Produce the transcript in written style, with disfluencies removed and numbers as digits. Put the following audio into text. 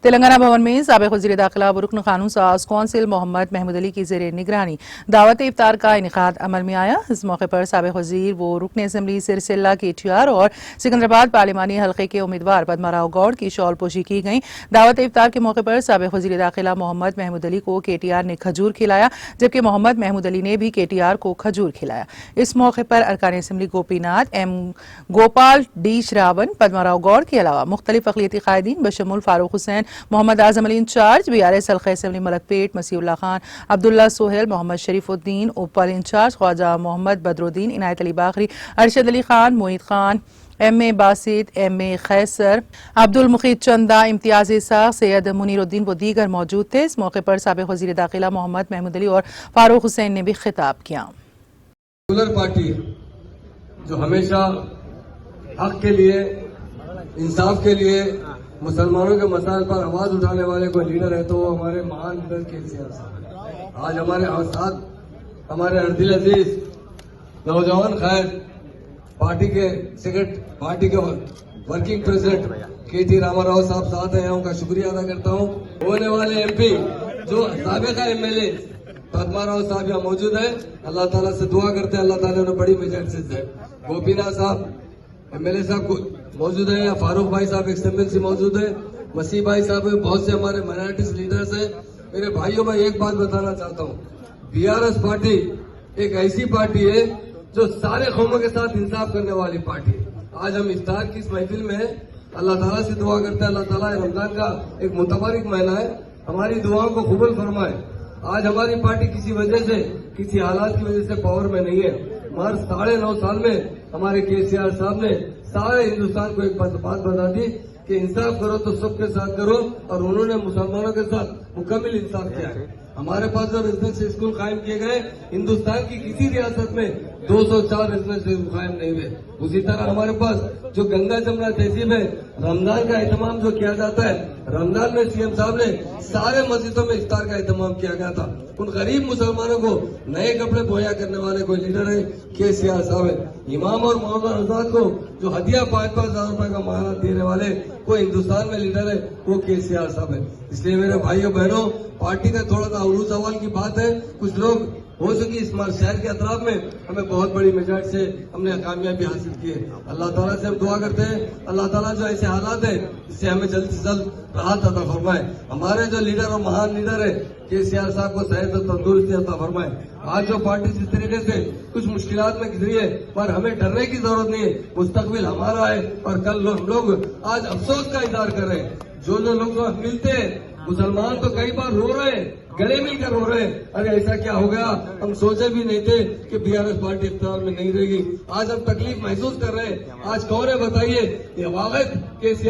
तेलंगाना भवन में साबिक़ वज़ीर दाखिला व रुकन कानून साज कौंसिल मोहम्मद महमूद अली की ज़ेर निगरानी दावत इफ्तार का इनेकाद अमल में आया। इस मौके पर साबिक़ वज़ीर व रुकन असम्बली सिरसिल्ला KTR और सिकंदराबाद पार्लिमानी हल्के के उम्मीदवार पद्माराव गौड़ की शॉल पोशी की गई। दावत इफ्तार के मौके पर साबिक़ वज़ीर दाखिला मोहम्मद महमूद अली को KTR ने खजूर खिलाया, जबकि मोहम्मद महमूद अली ने भी KTR को खजूर खिलाया। इस मौके पर अरकान assembly Gopinath, M Gopal, D Shravan, Padmarao Goud के अलावा मुख्तलिफ अक़लियती कायदीन बशमुल फारूक हुसैन, मोहम्मद आजम अली इंचार्ज, BRS हल्का assembly Malakpet, Masiullah Khan, Abdullah Sohail, Mohammed Sharifuddin, Uppal in charge Khwaja Mohammed Badruddin, Inayat Ali Bakhri, Arshad Ali Khan, Mohit Khan, MA Basit, MA Khaiser, Abdul Mukheed Chanda, Imtiaz Isaac, Syed Muniruddin व दीगर मौजूद थे। इस मौके पर साबिक़ वज़ीर दाखिला मोहम्मद महमूद अली और फारूक हुसैन ने भी खिताब किया। पार्टी जो हमेशा हक के लिए, इंसाफ के लिए, मुसलमानों के मसाइल पर आवाज उठाने वाले कोई लीडर है तो वो हमारे महान लीडर KCR साहब। आज हमारे साथ हमारे अर्दिल अजीज नौजवान खैर पार्टी के वर्किंग प्रेसिडेंट KT रामाराव साहब साथ हैं, उनका शुक्रिया अदा करता हूँ। होने वाले MP जो साबिक़ा MLA पद्माराव साहब यहाँ मौजूद है, अल्लाह ताला से दुआ करते हैं अल्लाह ताला उन्हें बड़ी मेजॉरिटी से दे। गोपीनाथ साहब MLA साहब मौजूद है, फारूक भाई साहब एक्सएमएलसी मौजूद है, मसीह भाई साहब है, बहुत से हमारे माइनॉरिटीज लीडर्स हैं। मेरे भाइयों, मैं एक बात बताना चाहता हूँ, BRS पार्टी एक ऐसी पार्टी है जो सारे कौमों के साथ इंसाफ करने वाली पार्टी है। आज हम इफ्तार की इस महफिल में अल्लाह ताला से दुआ करते हैं, अल्लाह ताला रमजान का एक मुतबारक महीना है, हमारी दुआओं को कबूल फरमाए। आज हमारी पार्टी किसी वजह से, किसी हालात की वजह से पावर में नहीं है, मगर 9.5 साल में हमारे KCR साहब ने सारे हिंदुस्तान को एक बात बता दी कि इंसाफ करो तो सबके साथ करो, और उन्होंने मुसलमानों के साथ मुकम्मल इंसाफ किया है। हमारे पास जो रेजिडेंशियल स्कूल कायम किए गए, हिंदुस्तान की किसी रियासत में 204 रेजिडेंशियल स्कूल कायम नहीं हुए। उसी तरह हमारे पास जो गंगा जमुना तहसीब है, रमजान का एहतमाम जो किया जाता है, रमजान में CM साहब ने सारे मस्जिदों में इफ्तार का एहतमाम किया गया था। उन गरीब मुसलमानों को नए कपड़े मुहैया करने वाले कोई लीडर है KCR साहब है। इमाम और मोहम्मद आजाद को जो हदिया 5-5 हजार रुपए का माना देने वाले कोई हिंदुस्तान में लीडर है वो KCR साहब है। इसलिए मेरे भाइयों बहनों, पार्टी का थोड़ा सा उलू सवाल की बात है, कुछ लोग हो सकी इस शहर के अतराफ में हमें बहुत बड़ी मेजॉरिटी से हमने कामयाबी हासिल की है। अल्लाह ताला से हम दुआ करते हैं, अल्लाह ताला जो ऐसे हालात है इससे हमें जल्द से जल्द राहत अता फरमाए। हमारे जो लीडर और महान लीडर है KCR साहब को सेहत और तंदुरुस्ती अता फरमाए। आज जो पार्टी जिस तरीके से कुछ मुश्किलात में गुजरी है, पर हमें डरने की जरूरत नहीं है, मुस्तकबिल हमारा है। और कल हम लोग आज अफसोस का इजहार कर रहे हैं, जो लोग मिलते हैं, मुसलमान तो कई बार रो रहे हैं, गले मिलकर रो रहे हैं, अरे ऐसा क्या हो गया, हम सोचे भी नहीं थे कि BRS पार्टी इख्तियार में नहीं रहेगी। आज हम तकलीफ महसूस कर रहे हैं। आज कौन है बताइए, ये वाक़ई KCR